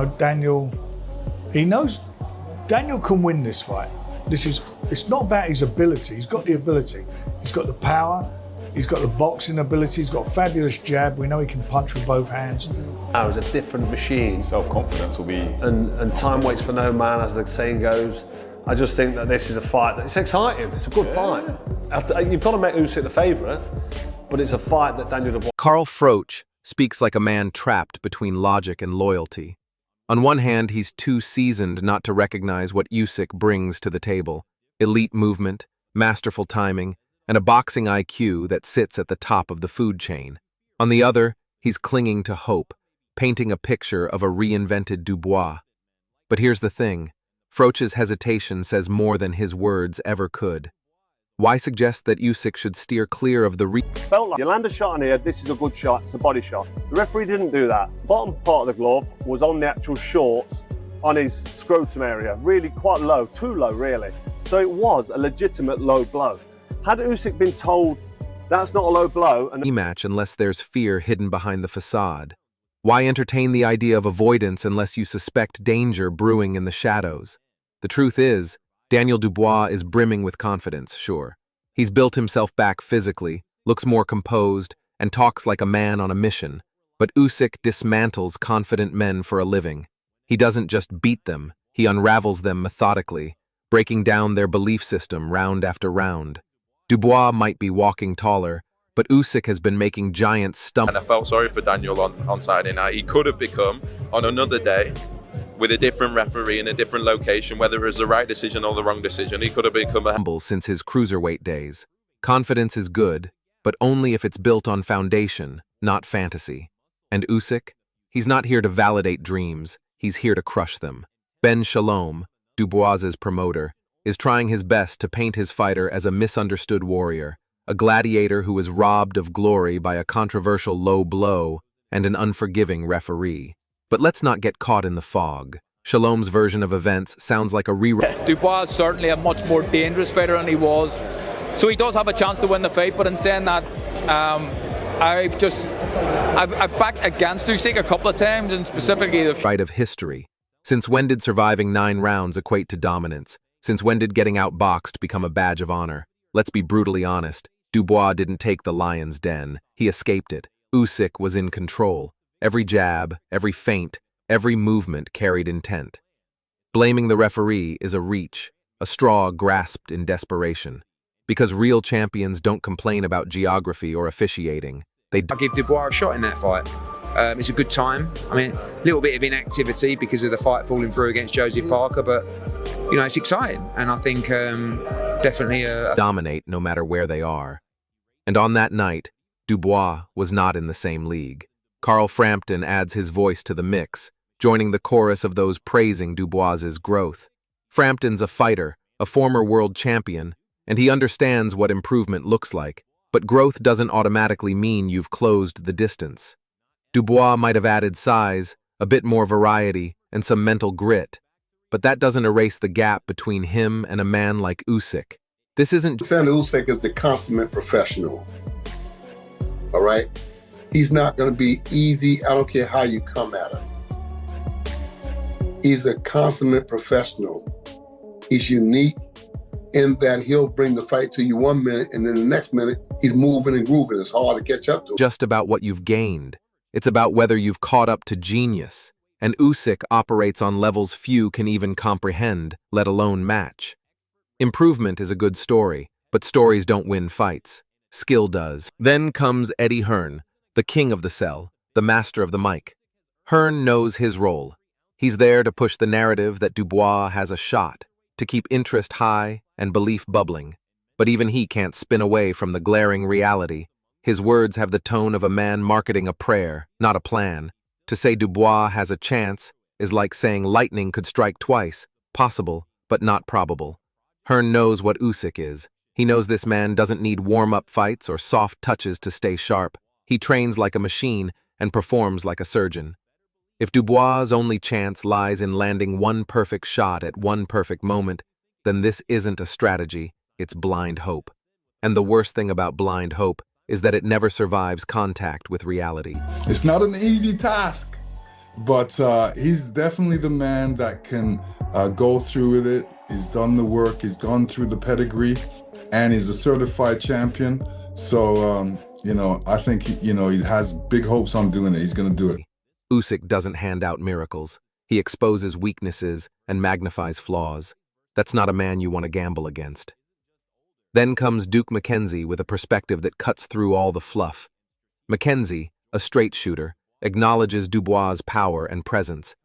Daniel, he knows Daniel can win this fight. It's not about his ability. He's got the ability. He's got the power. He's got the boxing ability. He's got a fabulous jab. We know he can punch with both hands. Now is a different machine. Self-confidence will be... And time waits for no man, as the saying goes. I just think that this is a fight it's exciting. It's a good fight. You've got to make Usyk the favourite, but it's a fight that Daniel Dubois... Carl Froch speaks like a man trapped between logic and loyalty. On one hand, he's too seasoned not to recognize what Usyk brings to the table: elite movement, masterful timing, and a boxing IQ that sits at the top of the food chain. On the other, he's clinging to hope, painting a picture of a reinvented Dubois. But here's the thing: Froch's hesitation says more than his words ever could. Why suggest that Usyk should steer clear of the Felt like you land a shot on here, this is a good shot, it's a body shot. The referee didn't do that. Bottom part of the glove was on the actual shorts, on his scrotum area, really quite low, too low really. So it was a legitimate low blow. Had Usyk been told that's not a low blow and rematch unless there's fear hidden behind the facade? Why entertain the idea of avoidance unless you suspect danger brewing in the shadows? The truth is, Daniel Dubois is brimming with confidence, sure. He's built himself back physically, looks more composed, and talks like a man on a mission. But Usyk dismantles confident men for a living. He doesn't just beat them, he unravels them methodically, breaking down their belief system round after round. Dubois might be walking taller, but Usyk has been making giant stumbles. And I felt sorry for Daniel on Saturday night. He could have become, on another day, with a different referee in a different location, whether it was the right decision or the wrong decision, he could have become a... since his cruiserweight days. Confidence is good, but only if it's built on foundation, not fantasy. And Usyk? He's not here to validate dreams, he's here to crush them. Ben Shalom, Dubois's promoter, is trying his best to paint his fighter as a misunderstood warrior, a gladiator who is robbed of glory by a controversial low blow and an unforgiving referee. But let's not get caught in the fog. Shalom's version of events sounds like a rewrite. Dubois is certainly a much more dangerous fighter than he was, so he does have a chance to win the fight. But in saying that, I've backed against Usyk a couple of times, and specifically the fight of history. Since when did surviving 9 rounds equate to dominance? Since when did getting outboxed become a badge of honor? Let's be brutally honest. Dubois didn't take the lion's den. He escaped it. Usyk was in control. Every jab, every feint, every movement carried intent. Blaming the referee is a reach, a straw grasped in desperation. Because real champions don't complain about geography or officiating. I give Dubois a shot in that fight. It's a good time. I mean, a little bit of inactivity because of the fight falling through against Joseph Parker, but, you know, it's exciting. And I think definitely dominate no matter where they are. And on that night, Dubois was not in the same league. Carl Frampton adds his voice to the mix, joining the chorus of those praising Dubois's growth. Frampton's a fighter, a former world champion, and he understands what improvement looks like, but growth doesn't automatically mean you've closed the distance. Dubois might have added size, a bit more variety, and some mental grit, but that doesn't erase the gap between him and a man like Usyk. This isn't... Oleksandr Usyk is the consummate professional, all right? He's not going to be easy. I don't care how you come at him. He's a consummate professional. He's unique in that he'll bring the fight to you 1 minute, and then the next minute, he's moving and grooving. It's hard to catch up to. Just about what you've gained. It's about whether you've caught up to genius. And Usyk operates on levels few can even comprehend, let alone match. Improvement is a good story, but stories don't win fights. Skill does. Then comes Eddie Hearn, the king of the cell, the master of the mic. Hearn knows his role. He's there to push the narrative that Dubois has a shot, to keep interest high and belief bubbling. But even he can't spin away from the glaring reality. His words have the tone of a man marketing a prayer, not a plan. To say Dubois has a chance is like saying lightning could strike twice, possible, but not probable. Hearn knows what Usyk is. He knows this man doesn't need warm-up fights or soft touches to stay sharp. He trains like a machine and performs like a surgeon. If Dubois' only chance lies in landing one perfect shot at one perfect moment, then this isn't a strategy, it's blind hope. And the worst thing about blind hope is that it never survives contact with reality. It's not an easy task. but he's definitely the man that can go through with it. He's done the work, he's gone through the pedigree, and he's a certified champion. So, I think, he has big hopes on doing it. He's going to do it. Usyk doesn't hand out miracles. He exposes weaknesses and magnifies flaws. That's not a man you want to gamble against. Then comes Duke McKenzie with a perspective that cuts through all the fluff. McKenzie, a straight shooter, acknowledges Dubois' power and presence.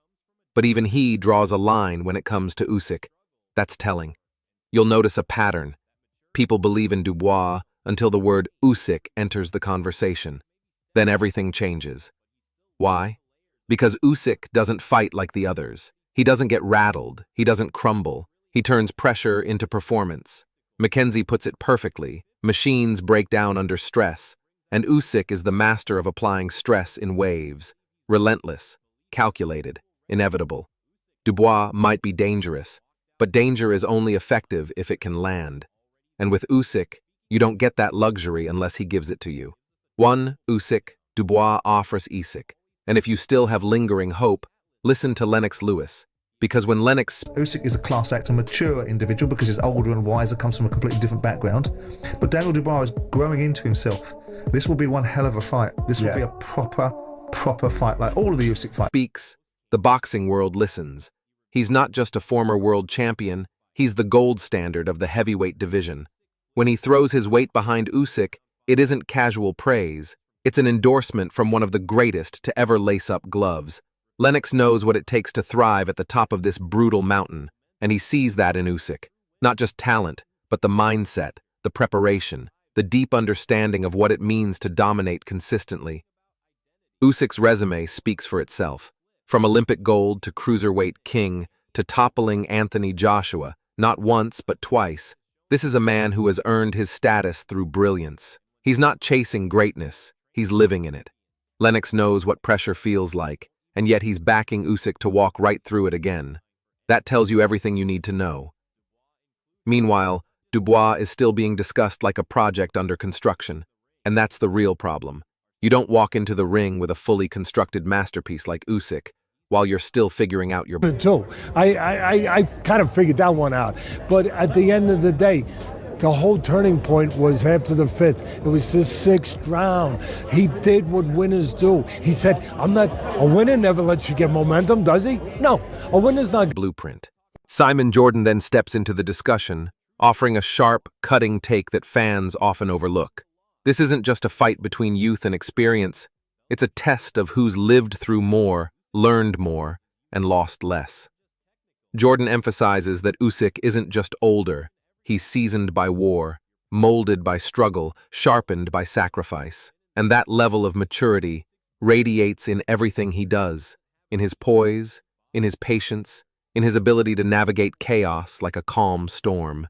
But even he draws a line when it comes to Usyk. That's telling. You'll notice a pattern. People believe in Dubois until the word Usyk enters the conversation. Then everything changes. Why? Because Usyk doesn't fight like the others. He doesn't get rattled. He doesn't crumble. He turns pressure into performance. McKenzie puts it perfectly. Machines break down under stress, and Usyk is the master of applying stress in waves. Relentless, calculated, inevitable. Dubois might be dangerous, but danger is only effective if it can land. And with Usyk, you don't get that luxury unless he gives it to you. One, Usyk, Dubois offers Usyk. And if you still have lingering hope, listen to Lennox Lewis. Because when Lennox... Usyk is a class act, a mature individual because he's older and wiser, comes from a completely different background. But Daniel Dubois is growing into himself. This will be one hell of a fight. This will be a proper fight, like all of the Usyk fights. Speaks, the boxing world listens. He's not just a former world champion, he's the gold standard of the heavyweight division. When he throws his weight behind Usyk, it isn't casual praise. It's an endorsement from one of the greatest to ever lace up gloves. Lennox knows what it takes to thrive at the top of this brutal mountain, and he sees that in Usyk. Not just talent, but the mindset, the preparation, the deep understanding of what it means to dominate consistently. Usyk's resume speaks for itself. From Olympic gold to cruiserweight king to toppling Anthony Joshua, not once but twice, this is a man who has earned his status through brilliance. He's not chasing greatness, he's living in it. Lennox knows what pressure feels like, and yet he's backing Usyk to walk right through it again. That tells you everything you need to know. Meanwhile, Dubois is still being discussed like a project under construction, and that's the real problem. You don't walk into the ring with a fully constructed masterpiece like Usyk while you're still figuring out your... Too. I kind of figured that one out, but at the end of the day, the whole turning point was after the fifth. It was the sixth round. He did what winners do. He said, a winner never lets you get momentum, does he? No, a winner's not... Blueprint. Simon Jordan then steps into the discussion, offering a sharp, cutting take that fans often overlook. This isn't just a fight between youth and experience. It's a test of who's lived through more, learned more, and lost less. Jordan emphasizes that Usyk isn't just older. He's seasoned by war, molded by struggle, sharpened by sacrifice. And that level of maturity radiates in everything he does, in his poise, in his patience, in his ability to navigate chaos like a calm storm.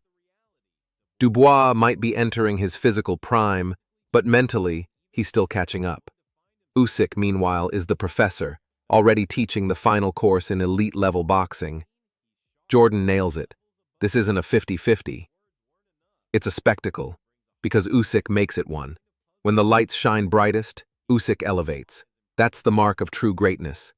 Dubois might be entering his physical prime, but mentally, he's still catching up. Usyk, meanwhile, is the professor, already teaching the final course in elite-level boxing. Jordan nails it. This isn't a 50-50. It's a spectacle, because Usyk makes it one. When the lights shine brightest, Usyk elevates. That's the mark of true greatness.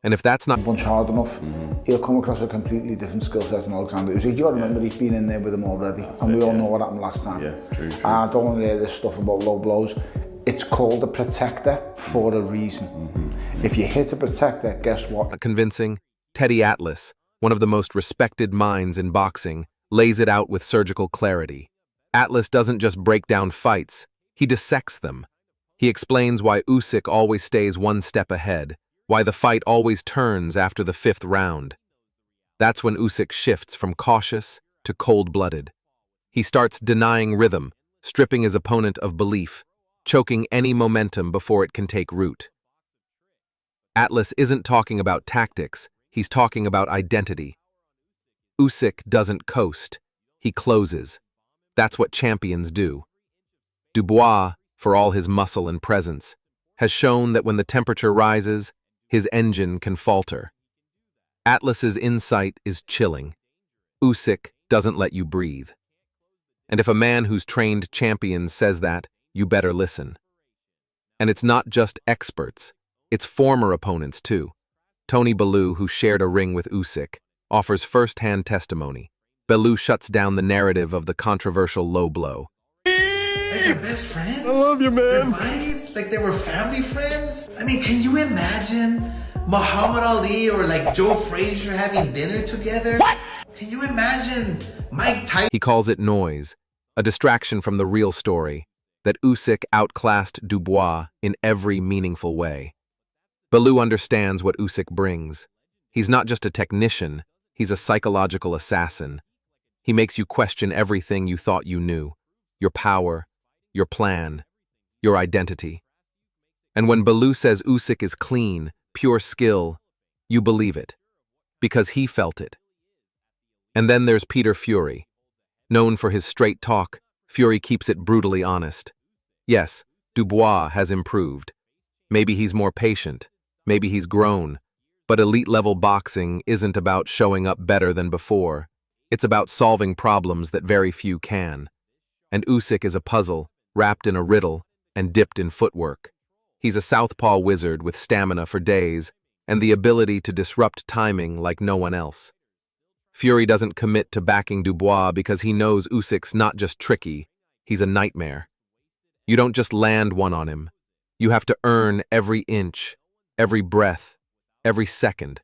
And if that's not... Punch hard enough, he'll come across a completely different skill set than Oleksandr Usyk. You got to remember he's been in there with him already, and we all know what happened last time. Yes, true. I don't want to hear this stuff about low blows. It's called a protector for a reason. If you hit a protector, guess what? Convincing, Teddy Atlas, one of the most respected minds in boxing, lays it out with surgical clarity. Atlas doesn't just break down fights, he dissects them. He explains why Usyk always stays one step ahead, why the fight always turns after the fifth round. That's when Usyk shifts from cautious to cold-blooded. He starts denying rhythm, stripping his opponent of belief, choking any momentum before it can take root. Atlas isn't talking about tactics, he's talking about identity. Usyk doesn't coast, he closes. That's what champions do. Dubois, for all his muscle and presence, has shown that when the temperature rises, his engine can falter. Atlas's insight is chilling. Usyk doesn't let you breathe. And if a man who's trained champions says that, you better listen. And it's not just experts, it's former opponents too. Tony Bellew, who shared a ring with Usyk, offers first-hand testimony. Bellew shuts down the narrative of the controversial low blow. Like they're best friends? I love you, man. They're buddies? Like they were family friends? I mean, can you imagine Muhammad Ali or like Joe Frazier having dinner together? What? Can you imagine Mike Tyson? He calls it noise, a distraction from the real story, that Usyk outclassed Dubois in every meaningful way. Bellew understands what Usyk brings. He's not just a technician, he's a psychological assassin. He makes you question everything you thought you knew, your power, your plan, your identity. And when Bellew says Usyk is clean, pure skill, you believe it, because he felt it. And then there's Peter Fury. Known for his straight talk, Fury keeps it brutally honest. Yes, Dubois has improved. Maybe he's more patient, maybe he's grown, but elite-level boxing isn't about showing up better than before. It's about solving problems that very few can. And Usyk is a puzzle, wrapped in a riddle, and dipped in footwork. He's a southpaw wizard with stamina for days, and the ability to disrupt timing like no one else. Fury doesn't commit to backing Dubois because he knows Usyk's not just tricky, he's a nightmare. You don't just land one on him. You have to earn every inch, every breath, every second.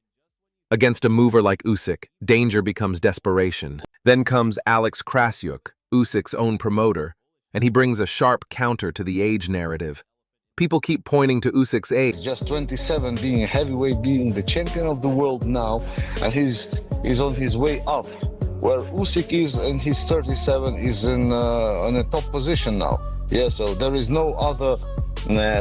Against a mover like Usyk, danger becomes desperation. Then comes Alex Krasyuk, Usyk's own promoter, and he brings a sharp counter to the age narrative. People keep pointing to Usyk's age. Just 27, being a heavyweight, being the champion of the world now, and he's on his way up. Where Usyk is in his 37 is in a top position now. Yeah, so there is no other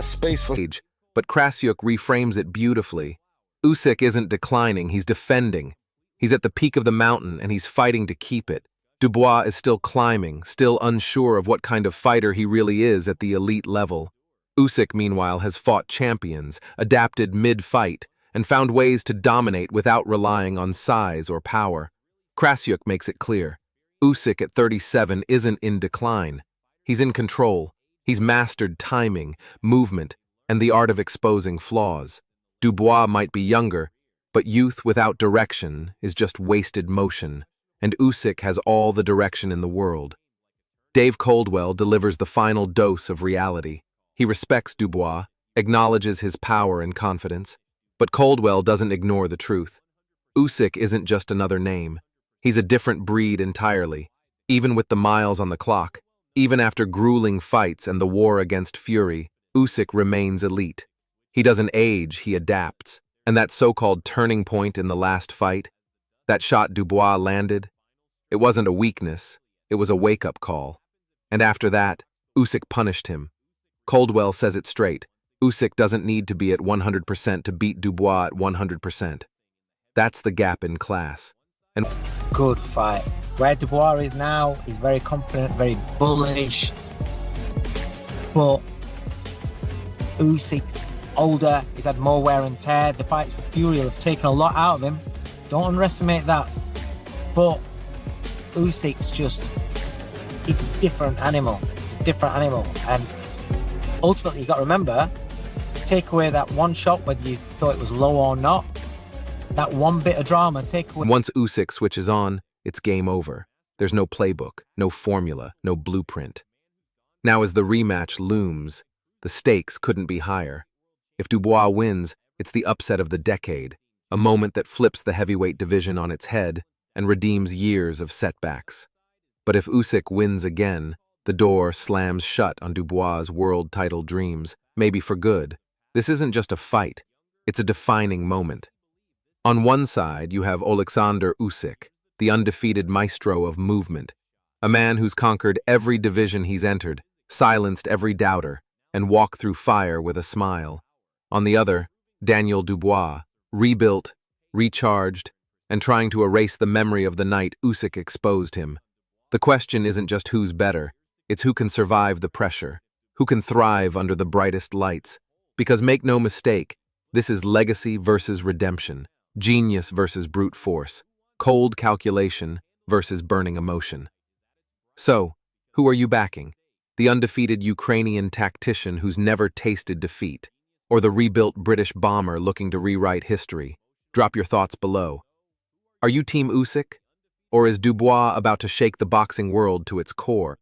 space for age. But Krasyuk reframes it beautifully. Usyk isn't declining, he's defending. He's at the peak of the mountain and he's fighting to keep it. Dubois is still climbing, still unsure of what kind of fighter he really is at the elite level. Usyk, meanwhile, has fought champions, adapted mid-fight, and found ways to dominate without relying on size or power. Krasyuk makes it clear. Usyk at 37 isn't in decline. He's in control. He's mastered timing, movement, and the art of exposing flaws. Dubois might be younger, but youth without direction is just wasted motion, and Usyk has all the direction in the world. Dave Coldwell delivers the final dose of reality. He respects Dubois, acknowledges his power and confidence, but Coldwell doesn't ignore the truth. Usyk isn't just another name. He's a different breed entirely. Even with the miles on the clock, even after grueling fights and the war against Fury, Usyk remains elite. He doesn't age, he adapts. And that so-called turning point in the last fight, that shot Dubois landed, it wasn't a weakness, it was a wake-up call. And after that, Usyk punished him. Coldwell says it straight. Usyk doesn't need to be at 100% to beat Dubois at 100%. That's the gap in class. And good fight. Where Dubois is now, he's very confident, very bullish. But Usyk's older, he's had more wear and tear. The fights with Fury have taken a lot out of him. Don't underestimate that. But Usyk's just, he's a different animal. He's a different animal. And ultimately, you got to remember, take away that one shot, whether you thought it was low or not, that one bit of drama, take away. Once Usyk switches on, it's game over. There's no playbook, no formula, no blueprint. Now as the rematch looms, the stakes couldn't be higher. If Dubois wins, it's the upset of the decade, a moment that flips the heavyweight division on its head and redeems years of setbacks. But if Usyk wins again, the door slams shut on Dubois' world title dreams, maybe for good. This isn't just a fight, it's a defining moment. On one side, you have Oleksandr Usyk, the undefeated maestro of movement, a man who's conquered every division he's entered, silenced every doubter, and walked through fire with a smile. On the other, Daniel Dubois, rebuilt, recharged, and trying to erase the memory of the night Usyk exposed him. The question isn't just who's better, it's who can survive the pressure, who can thrive under the brightest lights. Because make no mistake, this is legacy versus redemption, genius versus brute force, cold calculation versus burning emotion. So, who are you backing? The undefeated Ukrainian tactician who's never tasted defeat, or the rebuilt British bomber looking to rewrite history? Drop your thoughts below. Are you Team Usyk? Or is Dubois about to shake the boxing world to its core?